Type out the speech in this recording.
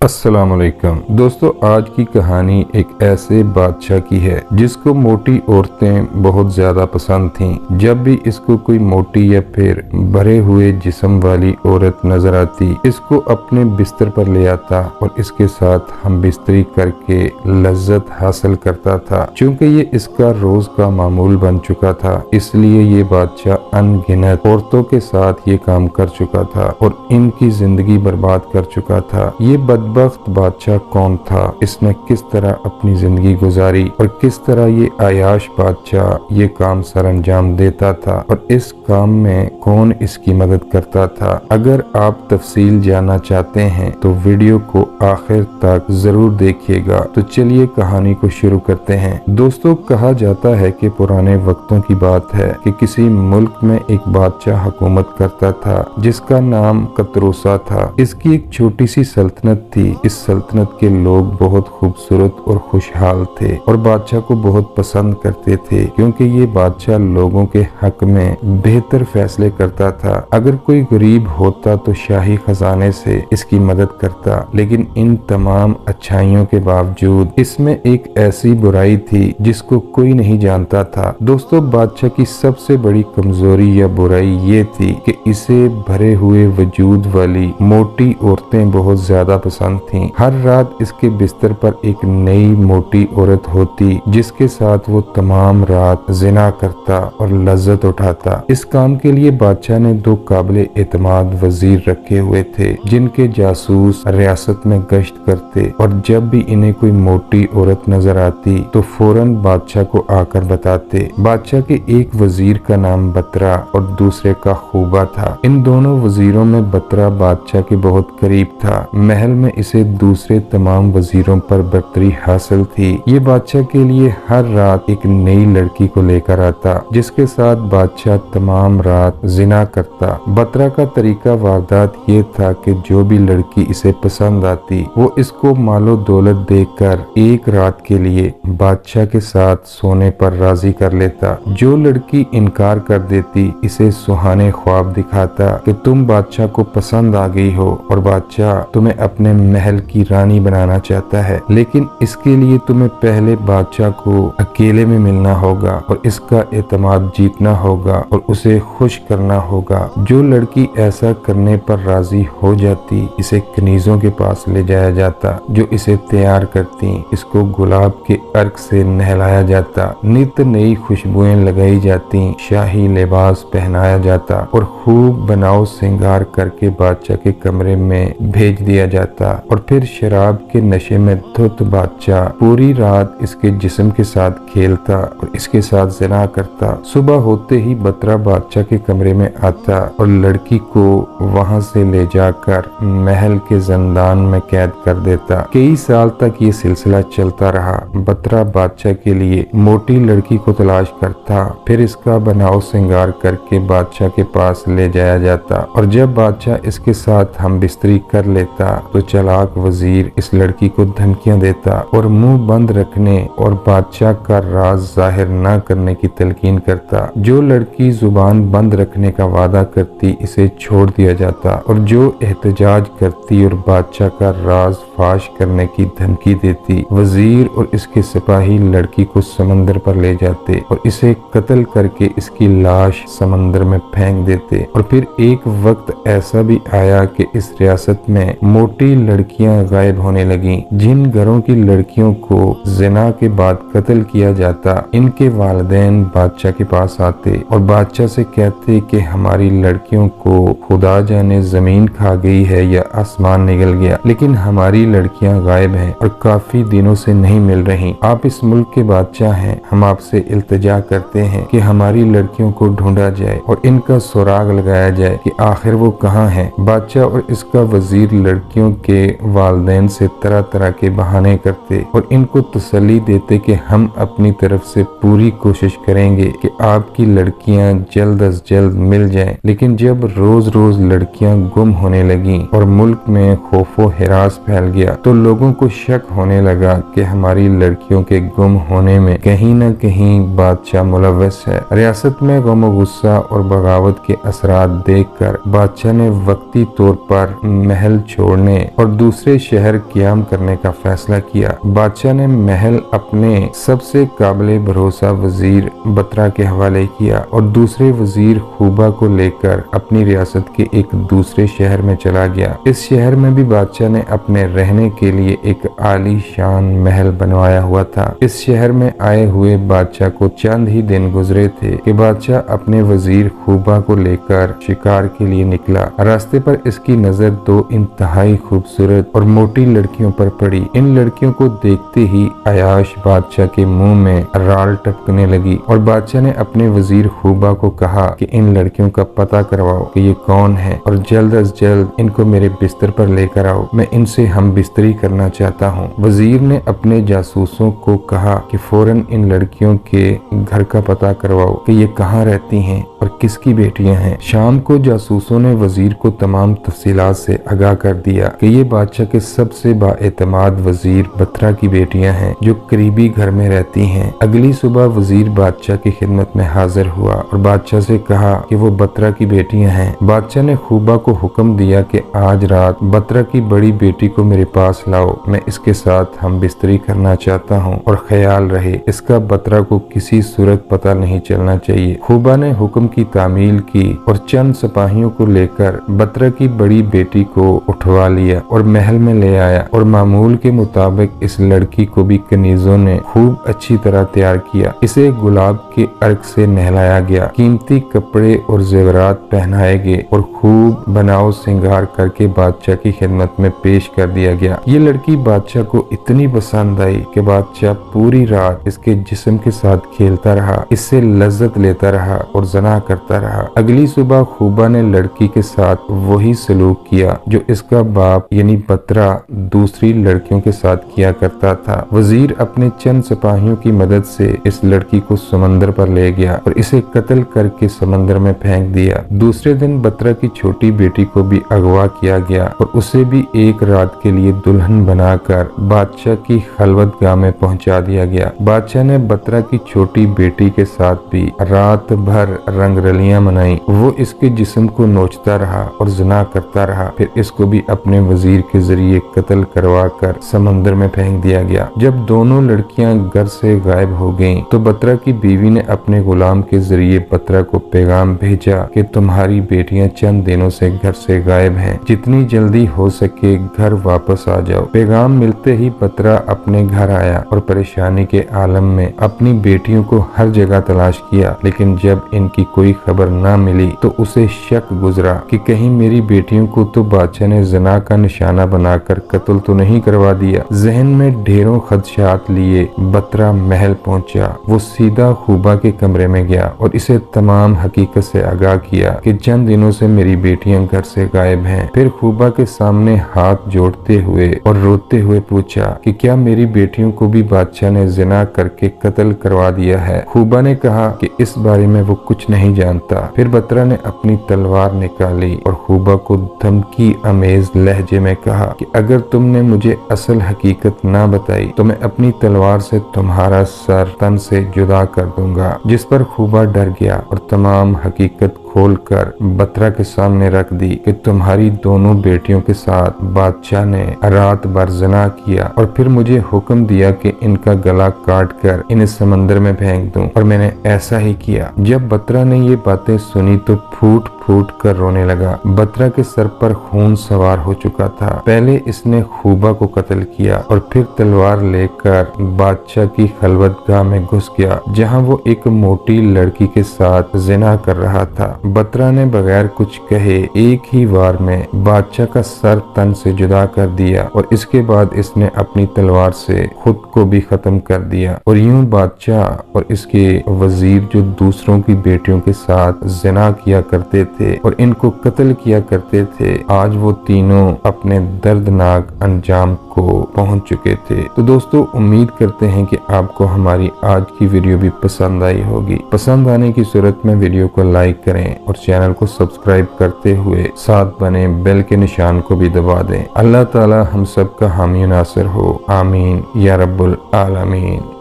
अस्सलाम वालेकुम दोस्तों, आज की कहानी एक ऐसे बादशाह की है जिसको मोटी औरतें बहुत ज्यादा पसंद थीं। जब भी इसको कोई मोटी या फिर भरे हुए जिस्म वाली औरत नजर आती, इसको अपने बिस्तर पर ले आता और इसके साथ हम बिस्तरी करके लज्जत हासिल करता था। चूंकि ये इसका रोज का मामूल बन चुका था, इसलिए ये बादशाह अनगिनत औरतों के साथ ये काम कर चुका था और इनकी जिंदगी बर्बाद कर चुका था। ये बदबख्त बादशाह कौन था, इसने किस तरह अपनी जिंदगी गुजारी और किस तरह ये आयाश बादशाह ये काम सर अंजाम देता था और इस काम में कौन इसकी मदद करता था। अगर आप तफसील जानना चाहते हैं तो वीडियो को आखिर तक जरूर देखिएगा। तो चलिए कहानी को शुरू करते हैं। दोस्तों, कहा जाता है कि पुराने वक्तों की बात है कि किसी मुल्क में एक बादशाह हुकूमत करता था जिसका नाम कतरूसा था। इसकी एक छोटी सी सल्तनत थी। इस सल्तनत के लोग बहुत खूबसूरत और खुशहाल थे और बादशाह को बहुत पसंद करते थे, क्योंकि ये बादशाह लोगों के हक में बेहतर फैसले करता था। अगर कोई गरीब होता तो शाही खजाने से इसकी मदद करता, लेकिन इन तमाम अच्छाइयों के बावजूद इसमें एक ऐसी बुराई थी जिसको कोई नहीं जानता था। दोस्तों, बादशाह की सबसे बड़ी कमजोरी या बुराई ये थी कि इसे भरे हुए वजूद वाली मोटी औरतें बहुत ज्यादा पसंद थीं। हर रात इसके बिस्तर पर एक नई मोटी औरत होती जिसके साथ वो तमाम रात जिना करता और लज्जत उठाता। इस काम के लिए बादशाह ने दो काबिल एतमाद वजीर रखे हुए थे जिनके जासूस रियासत में गश्त करते और जब भी इन्हें कोई मोटी औरत नजर आती तो फौरन बादशाह को आकर बताते। बादशाह के एक वजीर का नाम बतरा और दूसरे का खूबा था। इन दोनों वजीरों में बतरा बादशाह के बहुत करीब था। महल में इसे दूसरे तमाम वजीरों पर बर्तरी हासिल थी। ये बादशाह के लिए हर रात एक नई लड़की को लेकर आता जिसके साथ बादशाह तमाम रात जिना करता। बतरा का तरीका वारदात ये था कि जो भी लड़की इसे पसंद आती वो इसको मालो दौलत देकर एक रात के लिए बादशाह के साथ सोने पर राजी कर लेता। जो लड़की इनकार कर देती इसे सुहाने ख्वाब दिखाता कि तुम बादशाह को पसंद आ गई हो और बादशाह तुम्हें अपने महल की रानी बनाना चाहता है, लेकिन इसके लिए तुम्हें पहले बादशाह को अकेले में मिलना होगा और इसका एतमाद जीतना होगा और उसे खुश करना होगा। जो लड़की ऐसा करने पर राजी हो जाती इसे कनीजों के पास ले जाया जाता जो इसे तैयार करती। इसको गुलाब के अर्क से नहलाया जाता, नित नई खुशबुएं लगाई जाती, शाही लिबास पहनाया जाता और खूब बनाव श्रृंगार करके बादशाह के कमरे में भेज दिया जाता और फिर शराब के नशे में धुत बादशाह पूरी रात इसके जिस्म के साथ खेलता और इसके साथ ज़िना करता। सुबह होते ही बतरा बादशाह के कमरे में आता और लड़की को वहां से ले जाकर महल के जिंदान में कैद कर देता। कई साल तक ये सिलसिला चलता रहा। बतरा बादशाह के लिए मोटी लड़की को तलाश करता, फिर इसका बनाव श्रृंगार करके बादशाह के पास ले जाया जाता और जब बादशाह इसके साथ हम बिस्तरी कर लेता तो चालाक वजीर इस लड़की को धमकियां देता और मुंह बंद रखने और बादशाह का राज जाहिर न करने की तलकीन करता। जो लड़की जुबान बंद रखने का वादा करती इसे छोड़ दिया जाता और जो एहतजाज करती और बादशाह का राज फाश करने की धमकी देती, वजीर और इसके सिपाही लड़की को समंदर पर ले जाते और इसे कत्ल करके इसकी लाश समंदर में फेंक देते। और फिर एक वक्त ऐसा भी आया कि इस रियासत में मोटी लड़कियां गायब होने लगीं। जिन घरों की लड़कियों को जिना के बाद कत्ल किया जाता, इनके वालिदैन बादशाह के पास आते और बादशाह से कहते कि हमारी लड़कियों को खुदा जाने जमीन खा गई है या आसमान निगल गया, लेकिन हमारी लड़कियां गायब हैं और काफी दिनों से नहीं मिल रही। आप इस मुल्क के बादशाह हैं, हम आपसे इल्तिजा करते हैं कि हमारी लड़कियों को ढूंढा जाए और इनका सुराग लगाया जाए कि आखिर वो कहाँ हैं। बादशाह और इसका वजीर लड़कियों के वालिदैन से तरह तरह के बहाने करते और इनको तसल्ली देते कि हम अपनी तरफ से पूरी कोशिश करेंगे कि आपकी लड़कियां जल्द अज जल्द मिल जाएं। लेकिन जब रोज रोज लड़कियां गुम होने लगी और मुल्क में खौफो हिरास फैल गया तो लोगों को शक होने लगा कि हमारी लड़कियों के गुम होने में कहीं न कहीं बादशाह मुलव्वस है। रियासत में गम और गुस्सा और बगावत के असरात देखकर बादशाह ने वक्ती तौर पर महल छोड़ने और दूसरे शहर क़याम करने का फैसला किया। बादशाह ने महल अपने सबसे काबिल भरोसा वजीर बतरा के हवाले किया और दूसरे वजीर खूबा को लेकर अपनी रियासत के एक दूसरे शहर में चला गया। इस शहर में भी बादशाह ने अपने रहने के लिए एक आली शान महल बनवाया हुआ था। इस शहर में आए हुए बादशाह को चंद ही दिन गुजरे थे कि बादशाह अपने वजीर खूबा को लेकर शिकार के लिए निकला। रास्ते पर इसकी नजर दो इंतहाई खूबसूरत और मोटी लड़कियों पर पड़ी। इन लड़कियों को देखते ही अयाश बादशाह के मुंह में राल टपकने लगी और बादशाह ने अपने वजीर खूबा को कहा कि इन लड़कियों का पता करवाओ कि ये कौन है और जल्द अज जल्द इनको मेरे बिस्तर पर लेकर आओ। मैं इनसे हम बिस्तरी करना चाहता हूँ। वजीर ने अपने जासूसों को कहा कि फौरन इन लड़कियों के घर का पता करवाओ कि ये कहाँ रहती हैं और किसकी बेटियां हैं। शाम को जासूसों ने वजीर को तमाम तफसीलात से आगाह कर दिया कि ये बादशाह के सबसे बाएतमाद वजीर बतरा की बेटियां हैं जो करीबी घर में रहती हैं। अगली सुबह वजीर बादशाह की खिदमत में हाजिर हुआ और बादशाह से कहा कि वो बतरा की बेटियां हैं। बादशाह ने खूबा को हुक्म दिया कि आज रात बतरा की बड़ी बेटी को मेरे पास लाओ। मैं इसके साथ हम बिस्तरी करना चाहता हूँ और ख्याल रहे इसका बतरा को किसी सूरत पता नहीं चलना चाहिए। खूबा ने हुक्म की तामील की और चंद सिपाहियों को लेकर बतरा की बड़ी बेटी को उठवा लिया और महल में ले आया और मामूल के मुताबिक इस लड़की को भी कनीजों ने खूब अच्छी तरह तैयार किया। इसे गुलाब के अर्क से नहलाया गया, कीमती कपड़े और जेवरात पहनाए गए और खूब बनाओ सिंगार करके बादशाह की खिदमत में पेश कर दिया गया। ये लड़की बादशाह को इतनी पसंद आई कि बादशाह पूरी रात इसके जिस्म के साथ खेलता रहा, इससे लज्जत लेता रहा और जना करता रहा। अगली सुबह खूबा ने लड़की के साथ वही सलूक किया जो इसका बाप यानी बतरा दूसरी लड़कियों के साथ किया करता था। वजीर अपने चंद सिपाहियों की मदद से इस लड़की को समंदर पर ले गया और इसे कत्ल करके समंदर में फेंक दिया। दूसरे दिन बतरा की छोटी बेटी को भी अगवा किया गया और उसे भी एक रात के लिए दुल्हन बनाकर बादशाह की खलवतगाह में पहुंचा दिया गया। बादशाह ने बतरा की छोटी बेटी के साथ भी रात भर रंगरलियां मनाई। वो इसके जिस्म को नोचता रहा और जना करता रहा। फिर इसको भी अपने वजीर के जरिए कत्ल करवा कर समंदर में फेंक दिया गया। जब दोनों लड़कियां घर से गायब हो गईं, तो बतरा की बीवी ने अपने गुलाम के जरिए बतरा को पैगाम भेजा कि तुम्हारी बेटियां चंद दिनों से घर से गायब हैं, जितनी जल्दी हो सके घर वापस आ जाओ। पैगाम मिलते ही बतरा अपने घर आया और परेशानी के आलम में अपनी बेटियों को हर जगह तलाश किया, लेकिन जब इनकी कोई खबर न मिली तो उसे शक गुजरा कि कहीं मेरी बेटियों को तो बादशाह ने जना का निशाना बनाकर कत्ल तो नहीं करवा दिया। जहन में ढेरों खदशात लिए बतरा महल पहुंचा। वो सीधा खूबा के कमरे में गया और इसे तमाम हकीकत से आगाह किया कि चंद दिनों से मेरी बेटियां घर से गायब हैं। फिर खूबा के सामने हाथ जोड़ते हुए और रोते हुए पूछा कि क्या मेरी बेटियों को भी बादशाह ने जिना करके कत्ल करवा दिया है। खूबा ने कहा कि इस बारे में वो कुछ नहीं जानता। फिर बतरा ने अपनी तलवार निकाली और खूबा को धमकी अमेज लहजे में कहा कि अगर तुमने मुझे असल हकीकत ना बताई तो मैं अपनी तलवार से तुम्हारा सर तन से जुदा कर दूंगा। जिस पर खूबा डर गया और तमाम हकीकत खोलकर बतरा के सामने रख दी कि तुम्हारी दोनों बेटियों के साथ बादशाह ने रात भर जना किया और फिर मुझे हुक्म दिया कि इनका गला काट कर इन्हें समंदर में फेंक दूं, और मैंने ऐसा ही किया। जब बतरा ने ये बातें सुनी तो फूट फूट कर रोने लगा। बतरा के सर पर खून सवार हो चुका था। पहले इसने खूबा को कत्ल किया और फिर तलवार लेकर बादशाह की खलवतगाह में घुस गया, जहां वो एक मोटी लड़की के साथ जिना कर रहा था। बतरा ने बगैर कुछ कहे एक ही वार में बादशाह का सर तन से जुदा कर दिया और इसके बाद इसने अपनी तलवार से खुद को भी खत्म कर दिया। और यूं बादशाह और इसके वजीर जो दूसरों की बेटियों के साथ जिना किया करते थे और इनको कत्ल किया करते थे, आज वो तीनों अपने दर्दनाक अंजाम को पहुंच चुके थे। तो दोस्तों, उम्मीद करते हैं कि आपको हमारी आज की वीडियो भी पसंद आई होगी। पसंद आने की सूरत में वीडियो को लाइक करें کریں اور چینل کو سبسکرائب کرتے ہوئے ساتھ بنے بیل کے نشان کو بھی دبا دیں۔ اللہ تعالی ہم سب کا حامی و ناصر ہو، آمین یا رب العالمین۔